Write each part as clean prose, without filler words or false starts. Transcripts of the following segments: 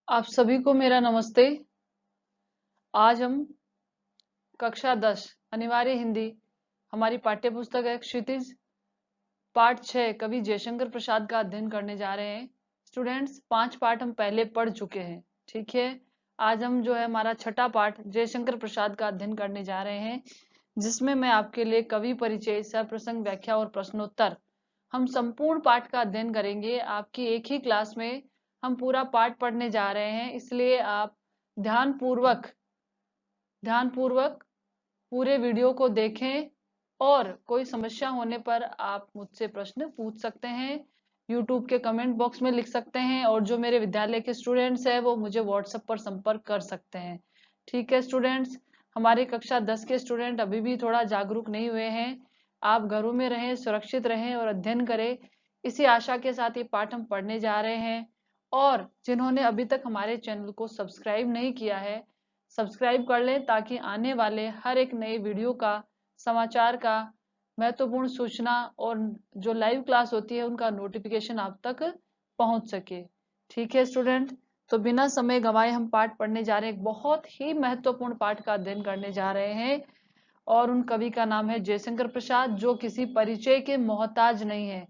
आप सभी को मेरा नमस्ते। आज हम कक्षा 10 अनिवार्य हिंदी हमारी पाठ्य पुस्तक है क्षितिज पाठ 6 कवि जयशंकर प्रसाद का अध्ययन करने जा रहे हैं। स्टूडेंट्स, 5 पाठ हम पहले पढ़ चुके हैं। ठीक है, आज हम जो है हमारा छठा पाठ जयशंकर प्रसाद का अध्ययन करने जा रहे हैं, जिसमें मैं आपके लिए कवि परिचय, सप्रसंग व्याख्या और प्रश्नोत्तर हम संपूर्ण पाठ का अध्ययन करेंगे। आपकी एक ही क्लास में हम पूरा पाठ पढ़ने जा रहे हैं, इसलिए आप ध्यान पूर्वक पूरे वीडियो को देखें और कोई समस्या होने पर आप मुझसे प्रश्न पूछ सकते हैं, यूट्यूब के कमेंट बॉक्स में लिख सकते हैं, और जो मेरे विद्यालय के स्टूडेंट्स हैं वो मुझे व्हाट्सएप पर संपर्क कर सकते हैं। ठीक है स्टूडेंट्स, हमारी कक्षा 10 के स्टूडेंट अभी भी थोड़ा जागरूक नहीं हुए हैं। आप घरों में रहें, सुरक्षित रहें और अध्ययन करें, इसी आशा के साथ ये पाठ हम पढ़ने जा रहे हैं। और जिन्होंने अभी तक हमारे चैनल को सब्सक्राइब नहीं किया है, सब्सक्राइब कर लें ताकि आने वाले हर एक नए वीडियो का, समाचार का, महत्वपूर्ण सूचना और जो लाइव क्लास होती है उनका नोटिफिकेशन आप तक पहुंच सके। ठीक है स्टूडेंट, तो बिना समय गंवाए हम पाठ पढ़ने जा रहे हैं। एक बहुत ही महत्वपूर्ण पाठ का अध्ययन करने जा रहे हैं और उन कवि का नाम है जयशंकर प्रसाद, जो किसी परिचय के मोहताज नहीं है।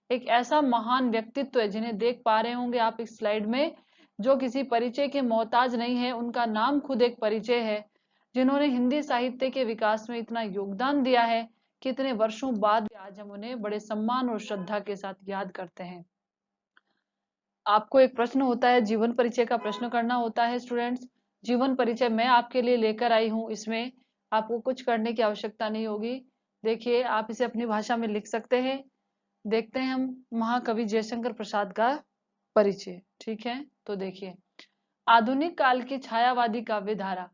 एक ऐसा महान व्यक्तित्व है जिन्हें देख पा रहे होंगे आप इस स्लाइड में, जो किसी परिचय के मोहताज नहीं है। उनका नाम खुद एक परिचय है, जिन्होंने हिंदी साहित्य के विकास में इतना योगदान दिया है कि इतने वर्षों बाद भी आज हम उन्हें बड़े सम्मान और श्रद्धा के साथ याद करते हैं। आपको एक प्रश्न होता है, जीवन परिचय का प्रश्न करना होता है। स्टूडेंट्स, जीवन परिचय मैं आपके लिए लेकर आई हूँ, इसमें आपको कुछ करने की आवश्यकता नहीं होगी। देखिए, आप इसे अपनी भाषा में लिख सकते हैं। देखते हैं हम महाकवि जयशंकर प्रसाद का परिचय। ठीक है, तो देखिए, आधुनिक काल की छायावादी काव्य धारा,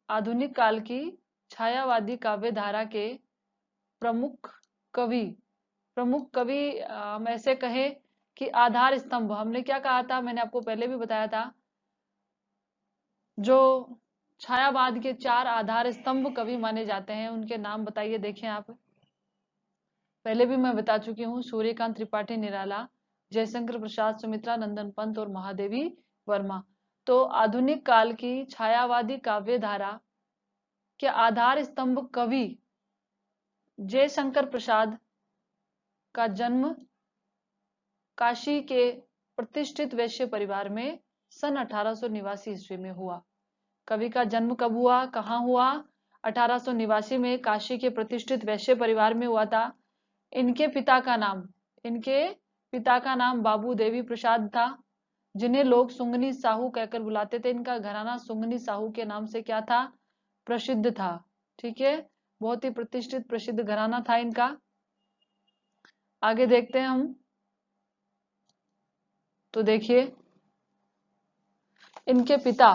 आधुनिक काल की छायावादी काव्य धारा के प्रमुख कवि, हम ऐसे कहें कि आधार स्तंभ। हमने क्या कहा था, मैंने आपको पहले भी बताया था, जो छायावाद के 4 आधार स्तंभ कवि माने जाते हैं, उनके नाम बताइए। देखें आप, पहले भी मैं बता चुकी हूँ, सूर्यकांत त्रिपाठी निराला, जयशंकर प्रसाद, सुमित्रा नंदन पंत और महादेवी वर्मा। तो आधुनिक काल की छायावादी काव्य धारा के आधार स्तंभ कवि जयशंकर प्रसाद का जन्म काशी के प्रतिष्ठित वैश्य परिवार में सन 1889 ईस्वी में हुआ। कवि का जन्म कब हुआ, कहाँ हुआ? 1889 में काशी के प्रतिष्ठित वैश्य परिवार में हुआ था। इनके पिता का नाम, इनके पिता का नाम बाबू देवी प्रसाद था, जिन्हें लोग सुंगनी साहू कहकर बुलाते थे। इनका घराना सुंगनी साहू के नाम से क्या था? प्रसिद्ध था। ठीक है, बहुत ही प्रतिष्ठित प्रसिद्ध घराना था इनका। आगे देखते हैं हम, तो देखिए, इनके पिता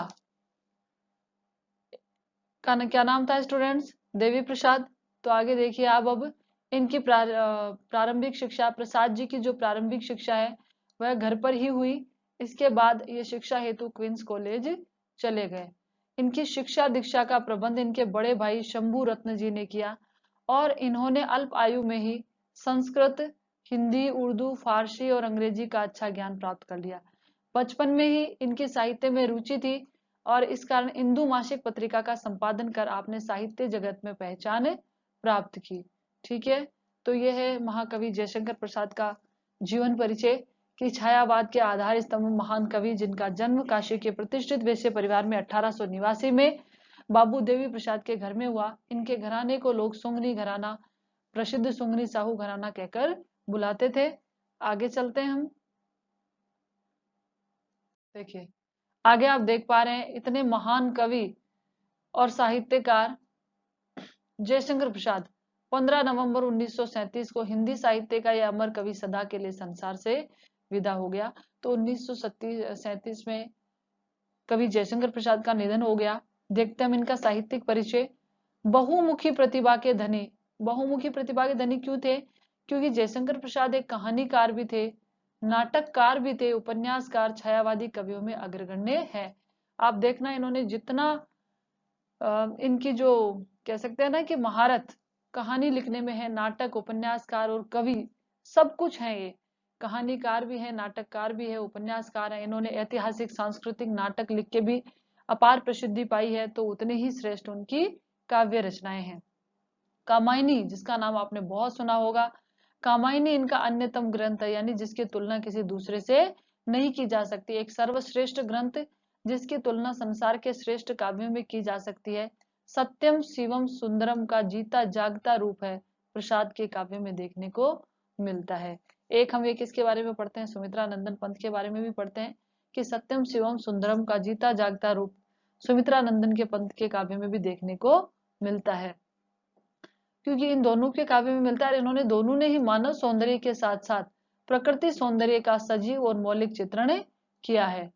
का क्या नाम था स्टूडेंट्स? देवी प्रसाद। तो आगे देखिए आप, अब इनकी प्रारंभिक शिक्षा, प्रसाद जी की जो प्रारंभिक शिक्षा है वह घर पर ही हुई। इसके बाद ये शिक्षा हेतु क्वींस कॉलेज चले गए। इनकी शिक्षा दीक्षा का प्रबंध इनके बड़े भाई शंभू रत्न जी ने किया, और इन्होंने अल्प आयु में ही संस्कृत, हिंदी, उर्दू, फारसी और अंग्रेजी का अच्छा ज्ञान प्राप्त कर लिया। बचपन में ही इनकी साहित्य में रुचि थी, और इस कारण इंदु मासिक पत्रिका का संपादन कर आपने साहित्य जगत में पहचान प्राप्त की। ठीक है, तो यह है महाकवि जयशंकर प्रसाद का जीवन परिचय कि छायावाद के आधार स्तंभ महान कवि, जिनका जन्म काशी के प्रतिष्ठित वैश्य परिवार में 1889 में बाबू देवी प्रसाद के घर में हुआ। इनके घराने को लोग सुंगनी घराना, प्रसिद्ध सुंगनी साहू घराना कहकर बुलाते थे। आगे चलते हैं हम, देखिए आगे आप देख पा रहे हैं, इतने महान कवि और साहित्यकार जयशंकर प्रसाद 15 नवंबर 1937 को हिंदी साहित्य का यह अमर कवि सदा के लिए संसार से विदा हो गया। तो 1937 में कवि जयशंकर प्रसाद का निधन हो गया। देखते हम इनका साहित्यिक परिचय। बहुमुखी प्रतिभा के धनी, बहुमुखी प्रतिभा के धनी क्यों थे? क्योंकि जयशंकर प्रसाद एक कहानीकार भी थे, नाटककार भी थे, उपन्यासकार, छायावादी कवियों में अग्रगण्य है। आप देखना, इन्होंने जितना इनकी जो कह सकते हैं ना कि महारत कहानी लिखने में है, नाटक, उपन्यासकार और कवि, सब कुछ है ये। कहानीकार भी है, नाटककार भी है, उपन्यासकार है। इन्होंने ऐतिहासिक सांस्कृतिक नाटक लिख के भी अपार प्रसिद्धि पाई है, तो उतने ही श्रेष्ठ उनकी काव्य रचनाएं हैं। कामायनी, जिसका नाम आपने बहुत सुना होगा, कामायनी इनका अन्यतम ग्रंथ है, यानी जिसकी तुलना किसी दूसरे से नहीं की जा सकती। एक सर्वश्रेष्ठ ग्रंथ जिसकी तुलना संसार के श्रेष्ठ काव्यों में की जा सकती है। सत्यम शिवम सुंदरम का जीता जागता रूप है, प्रसाद के काव्य में देखने को मिलता है। एक हम एक इसके बारे में पढ़ते हैं, सुमित्रा नंदन पंत के बारे में भी पढ़ते हैं कि सत्यम शिवम सुंदरम का जीता जागता रूप सुमित्रा नंदन के पंत के काव्य में भी देखने को मिलता है, क्योंकि इन दोनों के काव्य में मिलता है। इन्होंने दोनों ने ही मानव सौंदर्य के साथ साथ प्रकृति सौंदर्य का सजीव और मौलिक चित्रण किया है।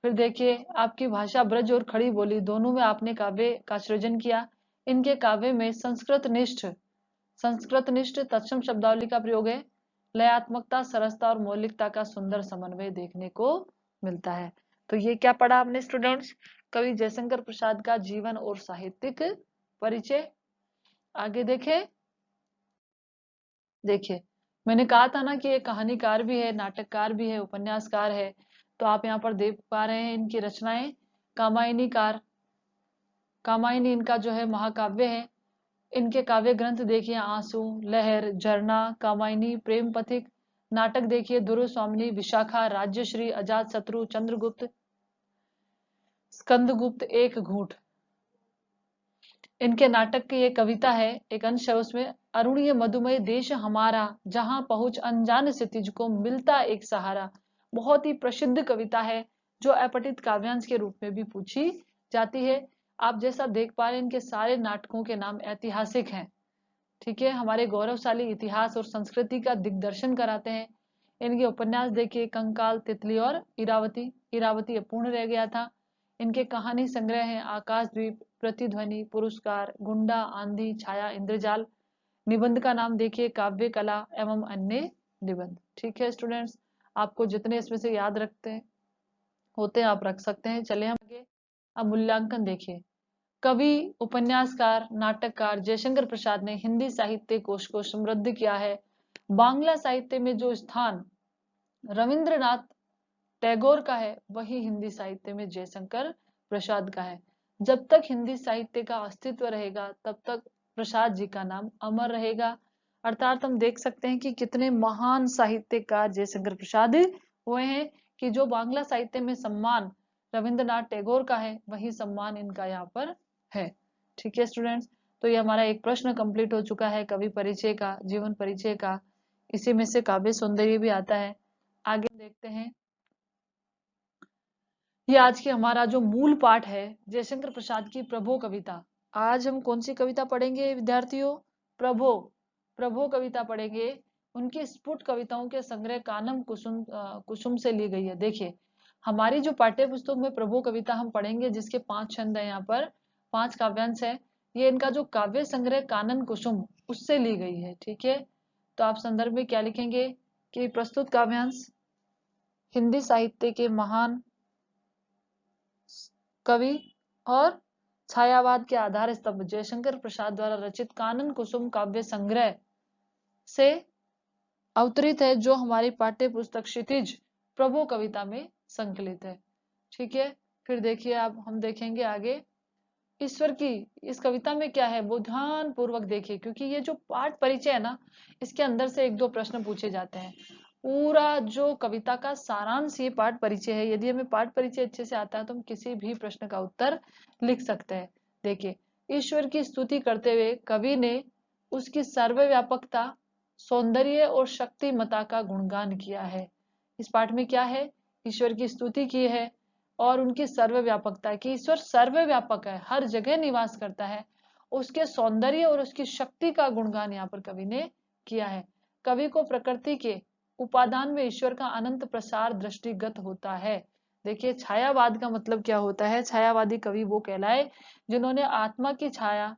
फिर देखिए, आपकी भाषा ब्रज और खड़ी बोली दोनों में आपने काव्य का सृजन किया। इनके काव्य में संस्कृत निष्ठ तत्सम शब्दावली का प्रयोग है। लयात्मकता, सरसता और मौलिकता का सुंदर समन्वय देखने को मिलता है। तो ये क्या पढ़ा आपने स्टूडेंट्स? कवि जयशंकर प्रसाद का जीवन और साहित्यिक परिचय। आगे देखें। देखिए, मैंने कहा था ना कि ये कहानीकार भी है, नाटककार भी है, उपन्यासकार है। तो आप यहाँ पर देख पा रहे हैं इनकी रचनाएं। कामायनी इनका जो है महाकाव्य है। इनके काव्य ग्रंथ देखिए, आंसू, लहर, झरना, कामायनी, प्रेम पथिक। नाटक देखिए, दुरु स्वामिनी, विशाखा, राज्यश्री, अजात शत्रु, चंद्रगुप्त, स्कंदगुप्त, एक घूंट। इनके नाटक की एक कविता है, एक अंश है उसमें, अरुणीय मधुमय देश हमारा, जहां पहुंच अनजान क्षितिज को मिलता एक सहारा। बहुत ही प्रसिद्ध कविता है, जो अपठित काव्यांश के रूप में भी पूछी जाती है। आप जैसा देख पा रहे हैं, इनके सारे नाटकों के नाम ऐतिहासिक हैं। ठीक है, हमारे गौरवशाली इतिहास और संस्कृति का दिग्दर्शन कराते हैं। इनके उपन्यास देखिए, कंकाल, तितली और इरावती। इरावती अपूर्ण रह गया था। इनके कहानी संग्रह हैं, आकाशद्वीप, प्रतिध्वनि, पुरस्कार, गुंडा, आंधी, छाया, इंद्रजाल। निबंध का नाम देखिए, काव्य कला एवं अन्य निबंध। ठीक है स्टूडेंट्स, आपको जितने इसमें से याद रखते होते हैं आप रख सकते हैं। चले हम आगे। अब मूल्यांकन देखिए। कवि, उपन्यासकार, नाटककार जयशंकर प्रसाद ने हिंदी साहित्य कोश को समृद्ध किया है। बांग्ला साहित्य में जो स्थान रविंद्रनाथ टैगोर का है, वही हिंदी साहित्य में जयशंकर प्रसाद का है। जब तक हिंदी साहित्य का अस्तित्व रहेगा, तब तक प्रसाद जी का नाम अमर रहेगा। अर्थात हम देख सकते हैं कि कितने महान साहित्यकार जयशंकर प्रसाद हुए हैं, कि जो बांग्ला साहित्य में सम्मान रविंद्रनाथ टैगोर का है, वही सम्मान इनका यहाँ पर है। ठीक है स्टूडेंट्स, तो ये हमारा एक प्रश्न कंप्लीट हो चुका है कवि परिचय का, जीवन परिचय का। इसी में से काव्य सौंदर्य भी आता है। आगे देखते हैं। ये आज के हमारा जो मूल पाठ है, जयशंकर प्रसाद की प्रभो कविता। आज हम कौन सी कविता पढ़ेंगे विद्यार्थियों? प्रभो। प्रभो कविता पढ़ेंगे। उनकी स्फुट कविताओं के संग्रह कानम कुसुम से ली गई है। देखिए, हमारी जो पाठ्य पुस्तक में प्रभो कविता हम पढ़ेंगे, जिसके 5 छंद है, यहाँ पर 5 काव्यांश है। ये इनका जो काव्य संग्रह कानन कुसुम, उससे ली गई है। ठीक है, तो आप संदर्भ में क्या लिखेंगे कि प्रस्तुत काव्यांश हिंदी साहित्य के महान कवि और छायावाद के आधार स्तंभ जयशंकर प्रसाद द्वारा रचित कानन कुसुम काव्य संग्रह से अवतरित है, जो हमारी पाठ्य पुस्तक क्षितिज प्रभो कविता में संकलित है। ठीक है, फिर देखिए, अब हम देखेंगे आगे ईश्वर की इस कविता में क्या है, वो ध्यान पूर्वक देखिए, क्योंकि ये जो पाठ परिचय है ना, इसके अंदर से 1-2 प्रश्न पूछे जाते हैं। पूरा जो कविता का सारांश ये पाठ परिचय है। यदि हमें पाठ परिचय अच्छे से आता है, तो हम किसी भी प्रश्न का उत्तर लिख सकते हैं। देखिए, ईश्वर की स्तुति करते हुए कवि ने उसकी सर्वव्यापकता, सौंदर्य और शक्तिमता का गुणगान किया है। इस पाठ में क्या है, ईश्वर की स्तुति की है और उनकी सर्वव्यापकता, कि ईश्वर सर्वव्यापक है, हर जगह निवास करता है। उसके सौंदर्य और उसकी शक्ति का गुणगान यहाँ पर कवि ने किया है। कवि को प्रकृति के उपादान में ईश्वर का अनंत प्रसार दृष्टिगत होता है। देखिए, छायावाद का मतलब क्या होता है? छायावादी कवि वो कहलाए जिन्होंने आत्मा की छाया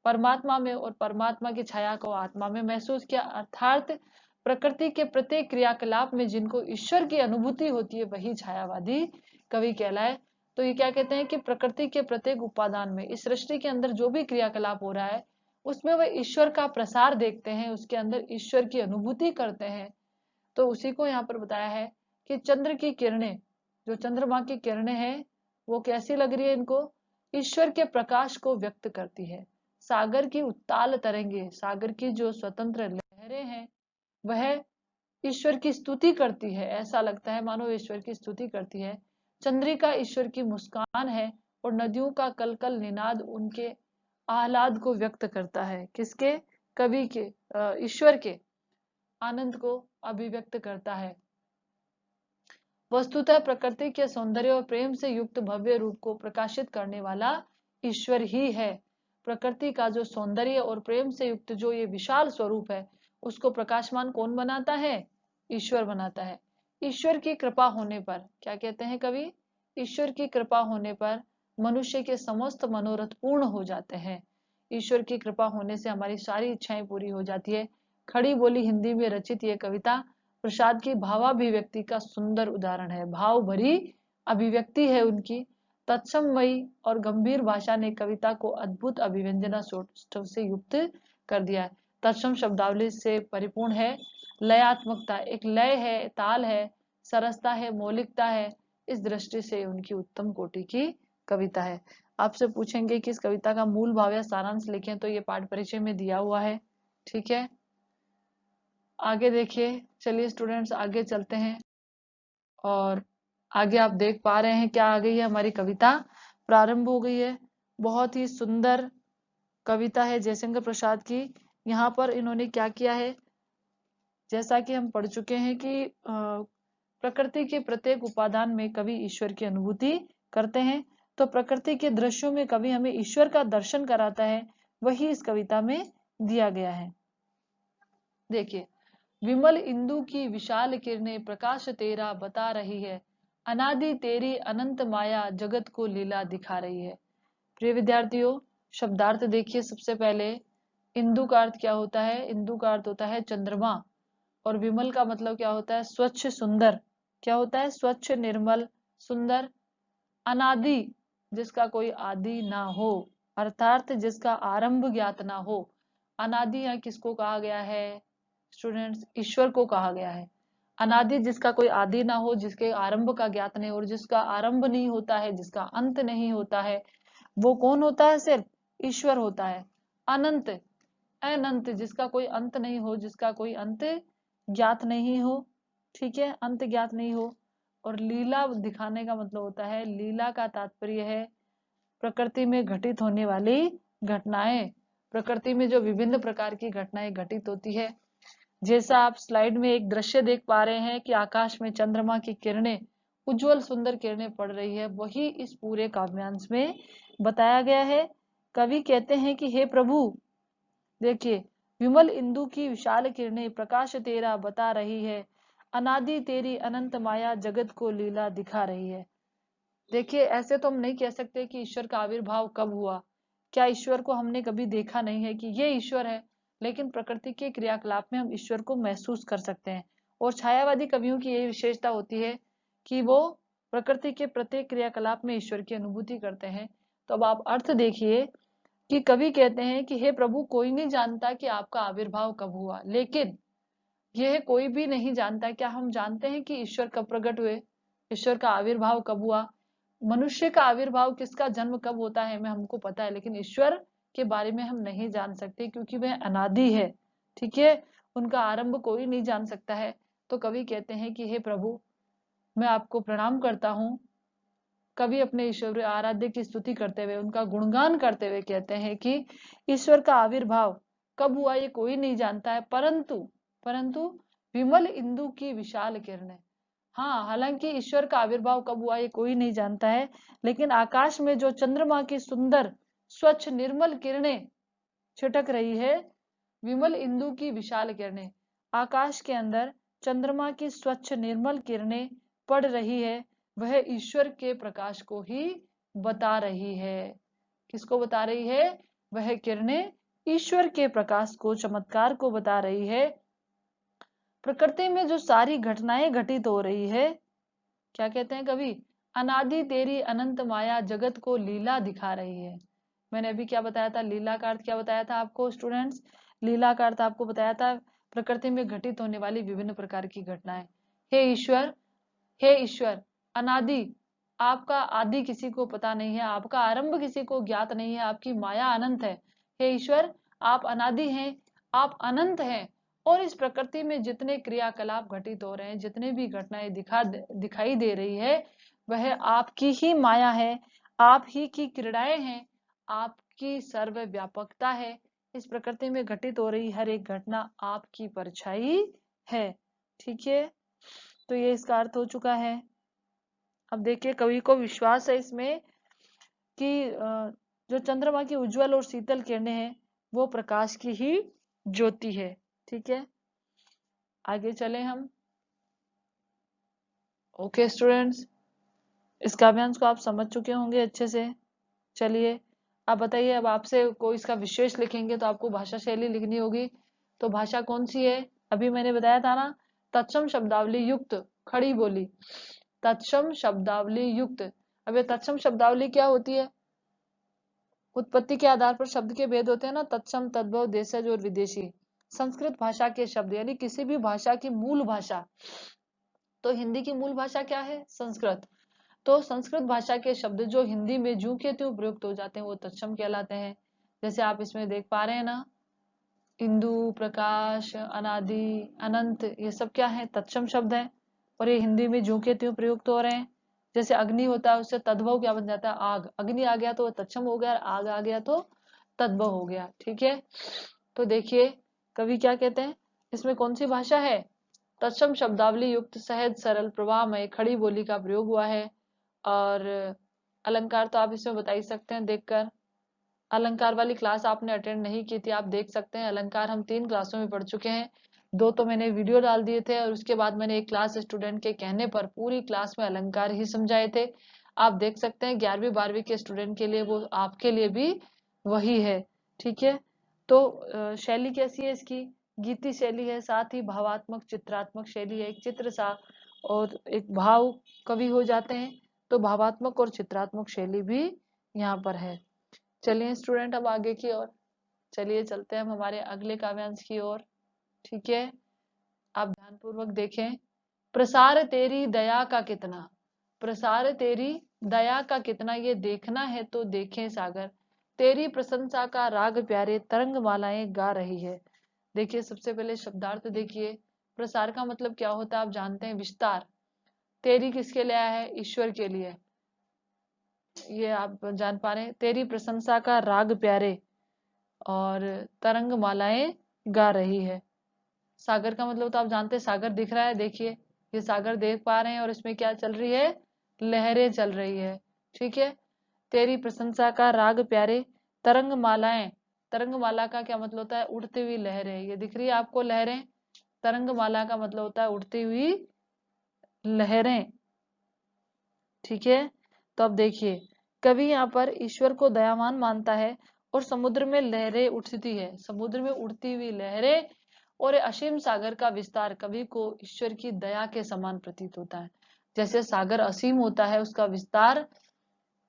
परमात्मा में और परमात्मा की छाया को आत्मा में महसूस किया। अर्थात प्रकृति के प्रत्येक क्रियाकलाप में जिनको ईश्वर की अनुभूति होती है, वही छायावादी कवि कहलाए। तो ये क्या कहते हैं कि प्रकृति के प्रत्येक उपादान में, इस सृष्टि के अंदर जो भी क्रियाकलाप हो रहा है, उसमें वह ईश्वर का प्रसार देखते हैं, उसके अंदर ईश्वर की अनुभूति करते हैं। तो उसी को यहाँ पर बताया है कि चंद्र की किरणें, जो चंद्रमा की किरणें हैं वो कैसी लग रही है इनको, ईश्वर के प्रकाश को व्यक्त करती है। सागर की उत्ताल तरंगे, सागर की जो स्वतंत्र लहरें हैं वह ईश्वर की स्तुति करती है, ऐसा लगता है मानो ईश्वर की स्तुति करती है। चंद्रिका ईश्वर की मुस्कान है और नदियों का कलकल निनाद उनके आह्लाद को व्यक्त करता है। किसके, कवि के, ईश्वर के आनंद को अभिव्यक्त करता है। वस्तुतः प्रकृति के सौंदर्य और प्रेम से युक्त भव्य रूप को प्रकाशित करने वाला ईश्वर ही है। प्रकृति का जो सौंदर्य और प्रेम से युक्त जो ये विशाल स्वरूप है उसको प्रकाशमान कौन बनाता है, ईश्वर बनाता है। ईश्वर की कृपा होने पर, क्या कहते हैं कवि, ईश्वर की कृपा होने पर मनुष्य के समस्त मनोरथ पूर्ण हो जाते हैं। ईश्वर की कृपा होने से हमारी सारी इच्छाएं पूरी हो जाती है। खड़ी बोली हिंदी में रचित ये कविता प्रसाद की भावाभिव्यक्ति का सुंदर उदाहरण है। भाव भरी अभिव्यक्ति है उनकी। तत्समयी और गंभीर भाषा ने कविता को अद्भुत अभिव्यंजना से युक्त कर दिया है। तत्सम शब्दावली से परिपूर्ण है। लयात्मकता, एक लय है, ताल है, सरसता है, मौलिकता है, इस दृष्टि से उनकी उत्तम कोटि की कविता है। आपसे पूछेंगे कि इस कविता का मूल भाव या सारांश लिखें, तो ये पाठ परिचय में दिया हुआ है। ठीक है, आगे देखिए। चलिए स्टूडेंट्स आगे चलते हैं और आगे आप देख पा रहे हैं क्या आ गई है, हमारी कविता प्रारंभ हो गई है। बहुत ही सुंदर कविता है जयशंकर प्रसाद की। यहाँ पर इन्होंने क्या किया है, जैसा कि हम पढ़ चुके हैं कि प्रकृति के प्रत्येक उपादान में कवि ईश्वर की अनुभूति करते हैं। तो प्रकृति के दृश्यों में कवि हमें ईश्वर का दर्शन कराता है, वही इस कविता में दिया गया है। देखिए, विमल इंदु की विशाल किरणें प्रकाश तेरा बता रही है, अनादि तेरी अनंत माया जगत को लीला दिखा रही है। प्रिय विद्यार्थियों, शब्दार्थ देखिए। सबसे पहले इंदु का अर्थ क्या होता है, इंदु का अर्थ होता है चंद्रमा, और विमल का मतलब क्या होता है, स्वच्छ सुंदर। क्या होता है, स्वच्छ निर्मल सुंदर। अनादि, जिसका कोई आदि ना हो, अर्थात जिसका आरंभ ज्ञात ना हो। अनादि यहाँ किसको कहा गया है स्टूडेंट्स, ईश्वर को कहा गया है। अनादि जिसका कोई आदि ना हो, जिसके आरंभ का ज्ञात नहीं, और जिसका आरंभ नहीं होता है, जिसका अंत नहीं होता है, वो कौन होता है, सिर्फ ईश्वर होता है। अनंत, अनंत जिसका कोई अंत नहीं हो, जिसका कोई अंत ज्ञात नहीं हो। ठीक है, अंत ज्ञात नहीं हो। और लीला दिखाने का मतलब होता है, लीला का तात्पर्य है प्रकृति में घटित होने वाली घटनाएं। प्रकृति में जो विभिन्न प्रकार की घटनाएं घटित होती है, जैसा आप स्लाइड में एक दृश्य देख पा रहे हैं कि आकाश में चंद्रमा की किरणें, उज्जवल सुंदर किरणें पड़ रही है, वही इस पूरे काव्यांश में बताया गया है। कवि कहते हैं कि हे प्रभु, देखिए, विमल इंदु की विशाल किरणें प्रकाश तेरा बता रही है, अनादि तेरी अनंत माया जगत को लीला दिखा रही है। देखिए, ऐसे तो हम नहीं कह सकते कि ईश्वर का आविर्भाव कब हुआ। क्या ईश्वर को हमने कभी देखा नहीं है कि ये ईश्वर है, लेकिन प्रकृति के क्रियाकलाप में हम ईश्वर को महसूस कर सकते हैं। और छायावादी कवियों की यही विशेषता होती है कि वो प्रकृति के प्रत्येक क्रियाकलाप में ईश्वर की अनुभूति करते हैं। तो अब आप अर्थ देखिए कि कवि कहते हैं कि हे प्रभु, कोई नहीं जानता कि आपका आविर्भाव कब हुआ, लेकिन यह कोई भी नहीं जानता। क्या हम जानते हैं कि ईश्वर कब प्रकट हुए, ईश्वर का आविर्भाव कब हुआ? मनुष्य का आविर्भाव, किसका जन्म कब होता है, हमें हमको पता है, लेकिन ईश्वर के बारे में हम नहीं जान सकते क्योंकि वह अनादि है। ठीक है, उनका आरंभ कोई नहीं जान सकता है। तो कवि कहते हैं कि हे प्रभु, मैं आपको प्रणाम करता हूँ। कवि अपने ईश्वर आराध्य की स्तुति करते हुए, उनका गुणगान करते हुए कहते हैं कि ईश्वर का आविर्भाव कब हुआ ये कोई नहीं जानता है, परंतु परंतु विमल इंदु की विशाल किरणें। हाँ, हालांकि ईश्वर का आविर्भाव कब हुआ ये कोई नहीं जानता है, लेकिन आकाश में जो चंद्रमा की सुंदर स्वच्छ निर्मल किरणें छिटक रही है, विमल इंदु की विशाल किरणें, आकाश के अंदर चंद्रमा की स्वच्छ निर्मल किरणें पड़ रही है, वह ईश्वर के प्रकाश को ही बता रही है। किसको बता रही है? वह किरणें ईश्वर के प्रकाश को, चमत्कार को बता रही है। प्रकृति में जो सारी घटनाएं घटित हो रही है, क्या कहते हैं कवि, अनादि तेरी अनंत माया जगत को लीला दिखा रही है। मैंने अभी क्या बताया था, लीला का अर्थ क्या बताया था आपको स्टूडेंट्स, लीला का अर्थ आपको बताया था प्रकृति में घटित होने वाली विभिन्न प्रकार की घटनाएं। हे ईश्वर अनादि, आपका आदि किसी को पता नहीं है, आपका आरंभ किसी को ज्ञात नहीं है, आपकी माया अनंत है। हे ईश्वर आप अनादि हैं, आप अनंत हैं, और इस प्रकृति में जितने क्रियाकलाप घटित हो रहे हैं, जितने भी घटनाएं दिखाई दे रही है, वह आपकी ही माया है, आप ही की क्रीड़ाएं हैं, आपकी सर्वव्यापकता है। इस प्रकृति में घटित हो रही हर एक घटना आपकी परछाई है। ठीक है, तो ये इसका अर्थ हो चुका है। अब देखिए, कवि को विश्वास है इसमें कि जो चंद्रमा की उज्जवल और शीतल किरणें हैं वो प्रकाश की ही ज्योति है। ठीक है, आगे चले हम। ओके स्टूडेंट्स, इस काव्यांश को आप समझ चुके होंगे अच्छे से। चलिए आप बताइए, अब आपसे कोई इसका विशेष लिखेंगे तो आपको भाषा शैली लिखनी होगी, तो भाषा कौन सी है? अभी मैंने बताया था ना, तत्सम शब्दावली युक्त खड़ी बोली, तत्सम शब्दावली युक्त। अब ये तत्सम शब्दावली क्या होती है? उत्पत्ति के आधार पर शब्द के भेद होते हैं ना, तत्सम, तद्भव, देशज और विदेशी। संस्कृत भाषा के शब्द, यानी किसी भी भाषा की मूल भाषा, तो हिंदी की मूल भाषा क्या है? संस्कृत। तो संस्कृत भाषा के शब्द जो हिंदी में ज्यों के त्यों प्रयुक्त हो जाते हैं वो तत्सम कहलाते हैं। जैसे आप इसमें देख पा रहे हैं ना, इंदु, प्रकाश, अनादि, अनंत, ये सब क्या है? तत्सम शब्द है, और ये हिंदी में ज्यों के त्यों प्रयुक्त हो रहे हैं। जैसे अग्नि होता है, उससे तद्भव क्या बन जाता है? आग। अग्नि आ गया तो तत्सम हो गया, आग आ गया तो तद्भव हो गया। ठीक है, तो देखिए कवि क्या कहते हैं, इसमें कौन सी भाषा है? तत्सम शब्दावली युक्त सहज सरल प्रवाहमय खड़ी बोली का प्रयोग हुआ है। और अलंकार तो आप इसमें बता ही सकते हैं देखकर। अलंकार वाली क्लास आपने अटेंड नहीं की थी, आप देख सकते हैं। अलंकार हम 3 क्लासों में पढ़ चुके हैं, 2 तो मैंने वीडियो डाल दिए थे, और उसके बाद मैंने एक क्लास स्टूडेंट के कहने पर पूरी क्लास में अलंकार ही समझाए थे। आप देख सकते हैं 11वीं 12वीं के स्टूडेंट के लिए वो आपके लिए भी वही है। ठीक है, तो शैली कैसी है इसकी? गीति शैली है, साथ ही भावात्मक चित्रात्मक शैली है। एक चित्र सा और एक भाव कवि हो जाते हैं, तो भावात्मक और चित्रात्मक शैली भी यहाँ पर है। चलिए स्टूडेंट, अब आगे की ओर चलिए चलते हैं हम हमारे अगले काव्यांश की ओर। ठीक है, आप ध्यानपूर्वक देखें। प्रसार तेरी दया का कितना, प्रसार तेरी दया का कितना, ये देखना है तो देखें सागर, तेरी प्रशंसा का राग प्यारे तरंग मालाएं गा रही है। देखिए सबसे पहले शब्दार्थ देखिए। प्रसार का मतलब क्या होता है आप जानते हैं, विस्तार। तेरी किसके लिए आया है? ईश्वर के लिए, ये आप जान पा रहे हैं। तेरी प्रशंसा का राग प्यारे और तरंग मालाएं गा रही है। सागर का मतलब तो आप जानते हैं, सागर दिख रहा है, देखिए ये सागर देख पा रहे हैं, और इसमें क्या चल रही है? लहरें चल रही है। ठीक है, तेरी प्रशंसा का राग प्यारे तरंग मालाएं, तरंग माला का क्या मतलब होता है? उड़ती हुई लहरें। ये दिख रही है आपको लहरें, तरंग माला का मतलब होता है उड़ती हुई लहरें। ठीक है, तो अब देखिए कवि यहाँ पर ईश्वर को दयावान मानता है, और समुद्र में लहरें उठती है, समुद्र में उड़ती हुई लहरें और असीम सागर का विस्तार कवि को ईश्वर की दया के समान प्रतीत होता है। जैसे सागर असीम होता है, उसका विस्तार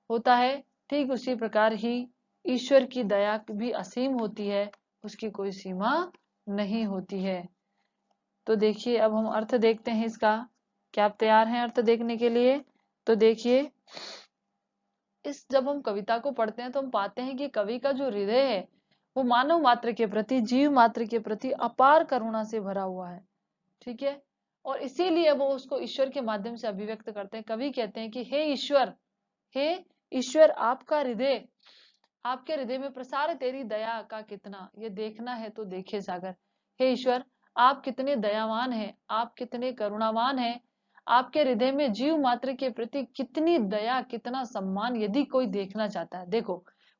होता है, ठीक उसी प्रकार ही ईश्वर की दया भी असीम होती है, उसकी कोई सीमा नहीं होती है। तो देखिए अब हम अर्थ देखते हैं इसका। क्या आप तैयार हैं अर्थ देखने के लिए? तो देखिए, इस जब हम कविता को पढ़ते हैं तो हम पाते हैं कि कवि का जो हृदय है वो मानव मात्र के प्रति, जीव मात्र के प्रति अपार करुणा से भरा हुआ है। ठीक है, और इसीलिए वो उसको ईश्वर के माध्यम से अभिव्यक्त करते हैं। कवि कहते हैं कि हे ईश्वर आपका हृदय, आपके हृदय में प्रसार तेरी दया का कितना, ये देखना है तो देखे सागर। हे ईश्वर आप कितने दयावान हैं, आप कितने करुणावान हैं, आपके हृदय में जीव मात्र के प्रति कितनी दया, कितना सम्मान, यदि कोई देखना चाहता है। देखो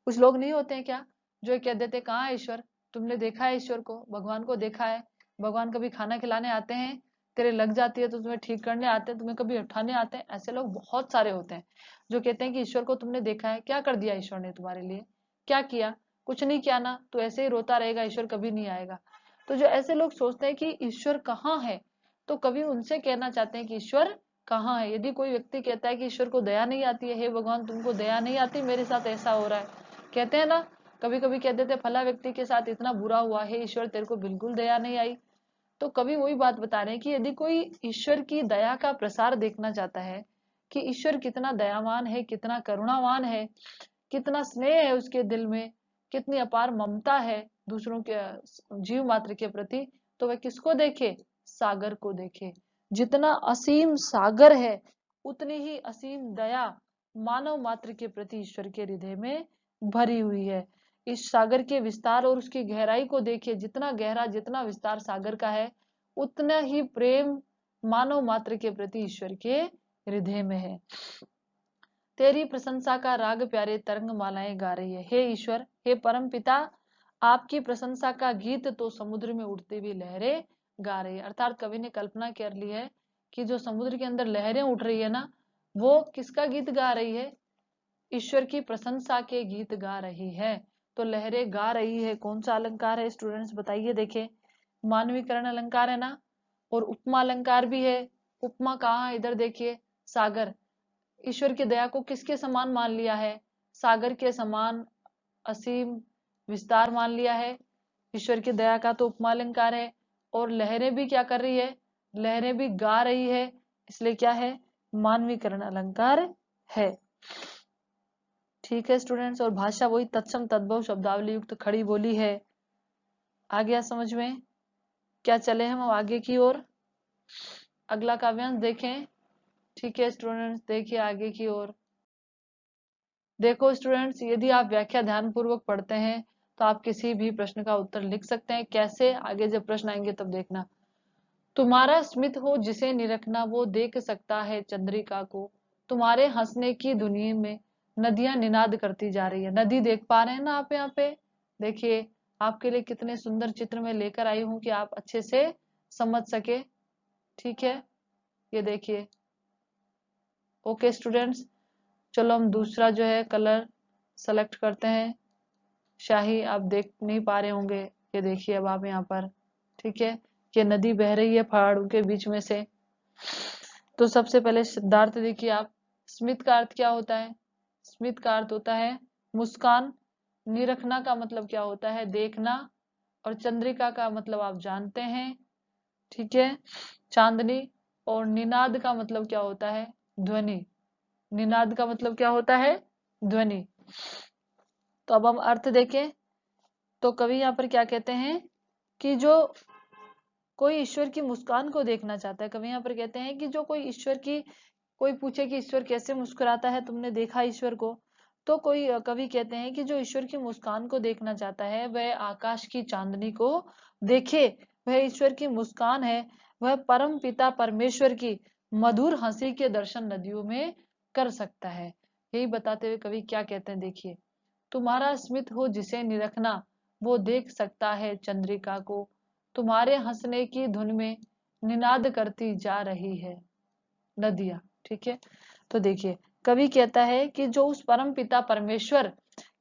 कुछ लोग नहीं होते हैं क्या, जो कह देते कहाँ है ईश्वर, तुमने देखा है ईश्वर को, भगवान को देखा है? भगवान कभी खाना खिलाने आते हैं? तेरे लग जाती है तो तुम्हें ठीक करने आते हैं, तुम्हें कभी उठाने आते हैं? ऐसे लोग बहुत सारे होते हैं जो कहते हैं कि ईश्वर को तुमने देखा है, क्या कर दिया ईश्वर ने तुम्हारे लिए, क्या किया? कुछ नहीं किया ना, तो ऐसे ही रोता रहेगा, ईश्वर कभी नहीं आएगा। तो जो ऐसे लोग सोचते हैं कि ईश्वर कहाँ है, तो कवि उनसे कहना चाहते हैं कि ईश्वर कहाँ है। यदि कोई व्यक्ति कहता है कि ईश्वर को दया नहीं आती है, हे भगवान तुमको दया नहीं आती, मेरे साथ ऐसा हो रहा है, कहते हैं ना, कभी कभी कह देते फला व्यक्ति के साथ इतना बुरा हुआ है, ईश्वर तेरे को बिल्कुल दया नहीं आई। तो कवि वही बात बता रहे हैं कि यदि कोई ईश्वर की दया का प्रसार देखना चाहता है कि ईश्वर कितना दयावान है, कितना करुणावान है, कितना स्नेह है उसके दिल में, कितनी अपार ममता है दूसरों के जीव मात्र के प्रति, तो वह किसको देखे? सागर को देखे। जितना असीम सागर है उतनी ही असीम दया मानव मात्र के प्रति ईश्वर के हृदय में भरी हुई है। इस सागर के विस्तार और उसकी गहराई को देखिए, जितना गहरा, जितना विस्तार सागर का है, उतना ही प्रेम मानव मात्र के प्रति ईश्वर के हृदय में है। तेरी प्रशंसा का राग प्यारे तरंग मालाएं गा रही है। हे ईश्वर, हे परम पिता, आपकी प्रशंसा का गीत तो समुद्र में उठती हुई लहरें गा रही है। अर्थात कवि ने कल्पना कर ली है कि जो समुद्र के अंदर लहरें उठ रही है ना, वो किसका गीत गा रही है? ईश्वर की प्रशंसा के गीत गा रही है। तो लहरें गा रही है, कौन सा अलंकार है स्टूडेंट्स बताइए? देखे, मानवीकरण अलंकार है ना, और उपमा अलंकार भी है। उपमा कहाँ है? इधर देखिए, सागर। ईश्वर की दया को किसके समान मान लिया है? सागर के समान असीम विस्तार मान लिया है। ईश्वर की दया का तो उपमा अलंकार है। और लहरें भी क्या कर रही है? लहरें भी गा रही है, इसलिए क्या है? मानवीकरण अलंकार है। ठीक है स्टूडेंट्स, और भाषा वही तत्सम तद्भव शब्दावली युक्त खड़ी बोली है। आ गया समझ में? क्या चले हम आगे की ओर, अगला काव्यांश देखें। ठीक है स्टूडेंट्स, देखिए आगे की ओर। देखो स्टूडेंट्स, यदि आप व्याख्या ध्यान पूर्वक पढ़ते हैं तो आप किसी भी प्रश्न का उत्तर लिख सकते हैं। कैसे? आगे जब प्रश्न आएंगे तब देखना। तुम्हारा स्मित हो जिसे निरखना, वो देख सकता है चंद्रिका को। तुम्हारे हंसने की दुनिया में नदियां निनाद करती जा रही है। नदी देख पा रहे हैं ना आप यहाँ पे? देखिए, आपके लिए कितने सुंदर चित्र में लेकर आई हूं कि आप अच्छे से समझ सके। ठीक है, ये देखिए। ओके स्टूडेंट्स, चलो हम दूसरा जो है कलर सेलेक्ट करते हैं। शाही आप देख नहीं पा रहे होंगे, ये देखिए अब आप यहाँ पर। ठीक है, ये नदी बह रही है पहाड़ों के बीच में से। तो सबसे पहले सिद्धार्थ देखिए आप, स्मित का अर्थ क्या होता है? स्मित का अर्थ होता है मुस्कान। निरखना का मतलब क्या होता है? देखना। और चंद्रिका का मतलब आप जानते हैं। ठीक है, चांदनी। और निनाद का मतलब क्या होता है? ध्वनि। निनाद का मतलब क्या होता है? ध्वनि। तो अब हम अर्थ देखें। तो कवि यहाँ पर क्या कहते हैं कि जो कोई ईश्वर की मुस्कान को देखना चाहता है, कवि यहाँ पर कहते हैं कि जो कोई ईश्वर की, कोई पूछे कि ईश्वर कैसे मुस्कुराता है, तुमने देखा ईश्वर को? तो कोई कवि कहते हैं कि जो ईश्वर की मुस्कान को देखना चाहता है वह आकाश की चांदनी को देखे। वह ईश्वर की मुस्कान है, वह परम पिता परमेश्वर की मधुर हंसी के दर्शन नदियों में कर सकता है। यही बताते हुए कवि क्या कहते हैं, देखिए। तुम्हारा स्मित हो जिसे निरखना, वो देख सकता है चंद्रिका को। तुम्हारे हंसने की धुन में निनाद करती जा रही है नदियां। ठीक है, तो देखिए कवि कहता है कि जो उस परम पिता परमेश्वर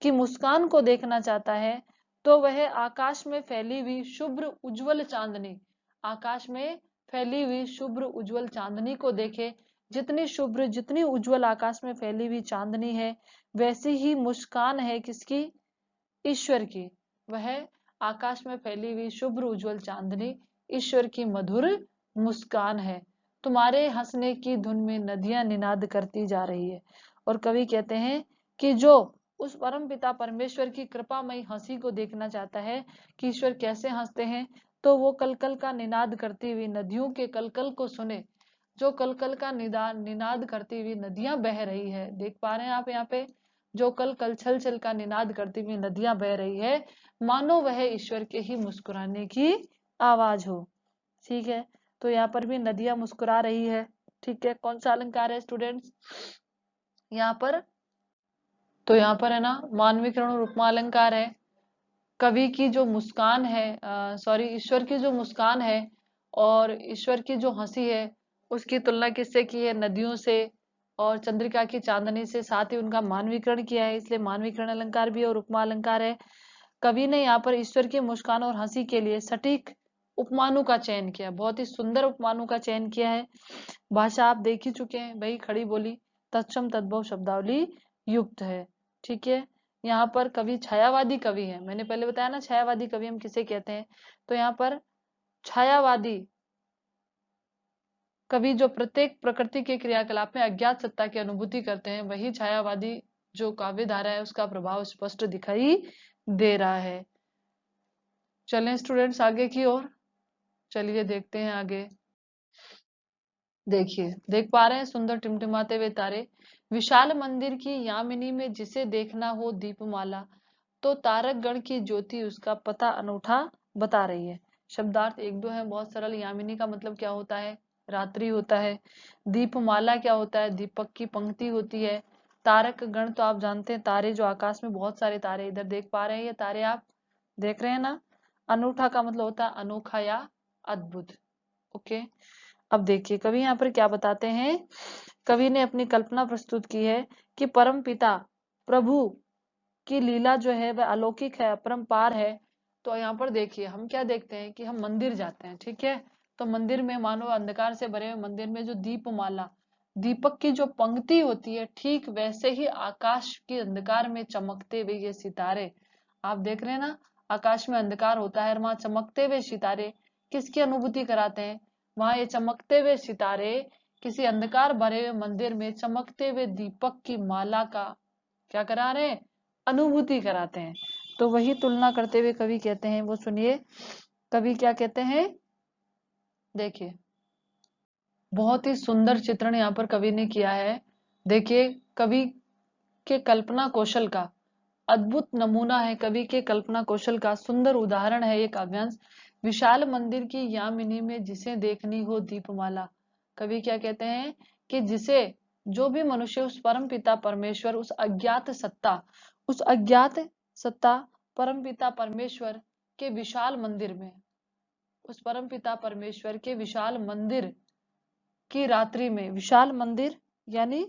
की मुस्कान को देखना चाहता है तो वह आकाश में फैली हुई शुभ्र उज्जवल चांदनी, आकाश में फैली हुई शुभ्र उज्जवल चांदनी को देखे। जितनी शुभ्र, जितनी उज्जवल आकाश में फैली हुई चांदनी है, वैसी ही मुस्कान है किसकी? ईश्वर की। वह आकाश में फैली हुई शुभ्र उज्जवल चांदनी ईश्वर की मधुर मुस्कान है। तुम्हारे हंसने की धुन में नदियां निनाद करती जा रही है। और कवि कहते हैं कि जो उस परम पिता परमेश्वर की कृपामयी हंसी को देखना चाहता है कि ईश्वर कैसे हंसते हैं, तो वो कलकल का निनाद करती हुई नदियों के कलकल को सुने। जो कलकल का निनाद करती हुई नदियां बह रही है, देख पा रहे हैं आप यहाँ पे? जो कल कल छल छल का निनाद करती हुई नदियां बह रही है, मानो वह ईश्वर के ही मुस्कुराने की आवाज हो। ठीक है, तो यहाँ पर भी नदियां मुस्कुरा रही है। ठीक है, कौन सा अलंकार है स्टूडेंट्स यहाँ पर? तो यहाँ पर है ना मानवीकरण और उपमा अलंकार है। कवि की जो मुस्कान है, सॉरी, ईश्वर की जो मुस्कान है और ईश्वर की जो हंसी है, उसकी तुलना किससे की है? नदियों से और चंद्रिका की चांदनी से। साथ ही उनका मानवीकरण किया है, इसलिए मानवीकरण अलंकार भी और उपमा अलंकार है। कवि ने यहाँ पर ईश्वर की मुस्कान और हंसी के लिए सटीक उपमानु का चयन किया, बहुत ही सुंदर उपमानु का चयन किया है। भाषा आप देख ही चुके हैं, वही खड़ी बोली तत्सम तद्भव शब्दावली युक्त है। ठीक है, यहाँ पर कवि छायावादी कवि है। मैंने पहले बताया ना छायावादी कवि हम किसे कहते हैं। तो यहाँ पर छायावादी कवि जो प्रत्येक प्रकृति के क्रियाकलाप में अज्ञात सत्ता की अनुभूति करते हैं, वही छायावादी जो काव्य धारा है उसका प्रभाव स्पष्ट दिखाई दे रहा है। चलें स्टूडेंट्स आगे की ओर, चलिए देखते हैं आगे। देखिए, देख पा रहे हैं सुंदर टिमटिमाते हुए तारे। विशाल मंदिर की यामिनी में जिसे देखना हो दीपमाला, तो तारक गण की ज्योति उसका पता अनूठा बता रही है। शब्दार्थ एक दो है, बहुत सरल। यामिनी का मतलब क्या होता है? रात्रि होता है। दीपमाला क्या होता है? दीपक की पंक्ति होती है। तारक गण तो आप जानते हैं, तारे जो आकाश में, बहुत सारे तारे इधर देख पा रहे हैं, ये तारे आप देख रहे हैं ना। अनूठा का मतलब होता है अनोखा या अद्भुत। ओके, अब देखिए कवि यहाँ पर क्या बताते हैं। कवि ने अपनी कल्पना प्रस्तुत की है कि परम पिता प्रभु की लीला जो है वह अलौकिक है, अपरंपार है। तो यहाँ पर देखिए हम क्या देखते हैं कि हम मंदिर जाते हैं, ठीक है। तो मंदिर में मानो अंधकार से भरे हुए मंदिर में जो दीपमाला, दीपक की जो पंक्ति होती है, ठीक वैसे ही आकाश के अंधकार में चमकते हुए ये सितारे आप देख रहे हैं ना। आकाश में अंधकार होता है और वहां चमकते हुए सितारे किसकी अनुभूति कराते हैं? वहां ये चमकते हुए सितारे किसी अंधकार भरे हुए मंदिर में चमकते हुए दीपक की माला का क्या करा रहे हैं? अनुभूति कराते हैं। तो वही तुलना करते हुए कवि कहते हैं, वो सुनिए कवि क्या कहते हैं। देखिए बहुत ही सुंदर चित्रण यहाँ पर कवि ने किया है। देखिए कवि के कल्पना कौशल का अद्भुत नमूना है, कवि के कल्पना कौशल का सुंदर उदाहरण है ये काव्यांश। विशाल मंदिर की यामिनी में जिसे देखनी हो दीपमाला, कवि क्या कहते हैं कि जिसे जो भी मनुष्य उस परम पिता परमेश्वर, उस अज्ञात सत्ता परम पिता परमेश्वर के विशाल मंदिर में, उस परम पिता परमेश्वर के विशाल मंदिर की रात्रि में, विशाल मंदिर यानी